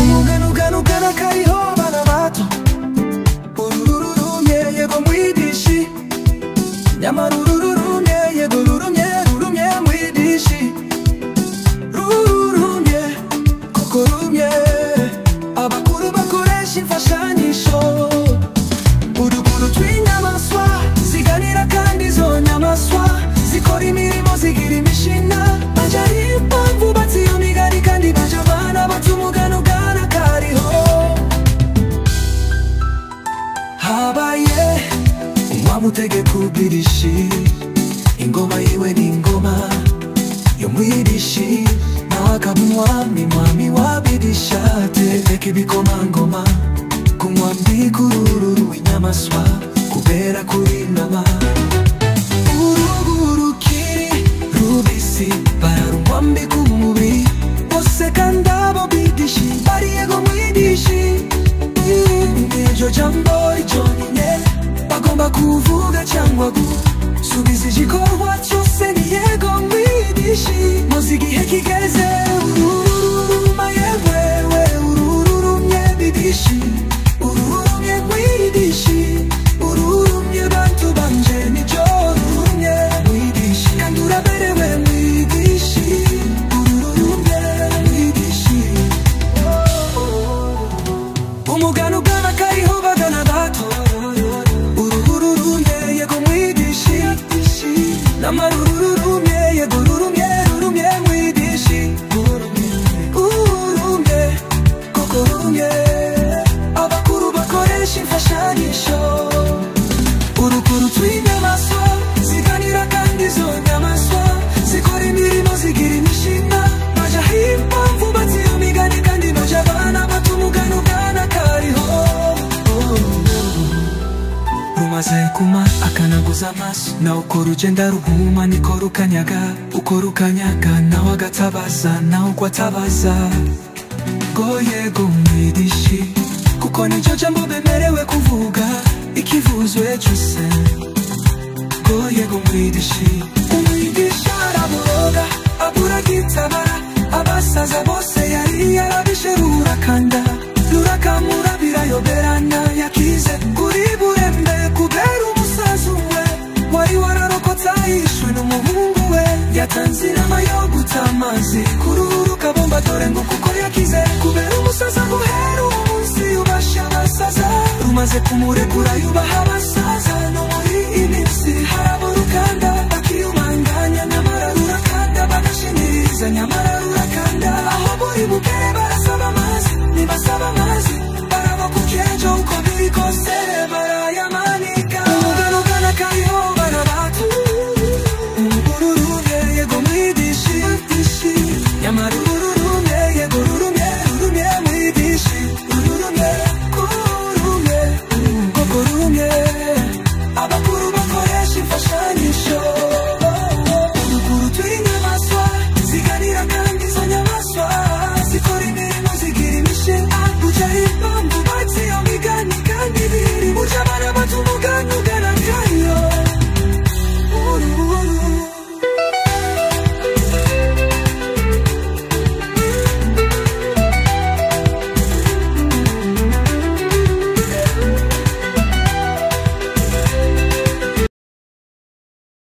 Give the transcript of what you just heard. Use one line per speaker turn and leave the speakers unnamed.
Umugana kariho bana bato urururumye yego mwidishi nyamara urururumye yego rurumye mwidishi rurumye koko rumye abakuru bakoresha imfashanyiso uruguru tw'inyamaswa ziganira kandi izo nyamaswa zikora imirimo zigira imishina baje ari impamvu batsiyo migari kandi baje abana bato umugana kariho habaye umwamutegeka ubwirishi ingoma yiwe ni ingoma yo mwidishi nawe akaba umwami wabidisha ategeka ibikomangoma kumwambika urururu w'inyamaswa kubera kuri nama urugurukiri rubisi bararumwambika umubiri bose kandi abo bidishi bari yego mwidishi iryo jambo ryonyine bagomba kuvuga cyangwa gusubiza igikorwa cyose ni yego mwidishi muzi igihe kigeze urururuma yewewe urururumye bidishi ururumye mwidishi ururumye bantu banje nibyo ururumye mwidishi kandi uraberewe mwidishi ururumye mwidishi umugana kariho bagana bato urururumye yego mwidishi namara ururumye yego rurumye mwidishi urumye koko rumye abakuru bakoresha imfashanyiso urukuru tw'inyamaswa ziganira kandi izo nyamaswa zikora imirimo zigira imishina baje aho impamvu batsiyo migani kandi baje abana bato umugana kariho rumaze kuma akanaguza amaso nawe ukora ugenda ruhuma niko rukanyaga uko rukanyaga nawe agatabaza nawe uko atabaza ngo yego mwidishi kuko nicyo jambo bemerewe kuvuga ikivuzwe cyose ngo yego mwidishi umwidishi araburoga abura gitabara abasaza bose yari yarabishe rurakamura birayoberana yakize kuri burembe kubera umusaza we wari wararokotse yishwe n'umuhungu we yatanze inama yo guta amazi kururu kabomba dore ngo kuko yakize kubera umusaza guhera umunsi yubasha abasaza rumaze kumurekura yubaha abasaza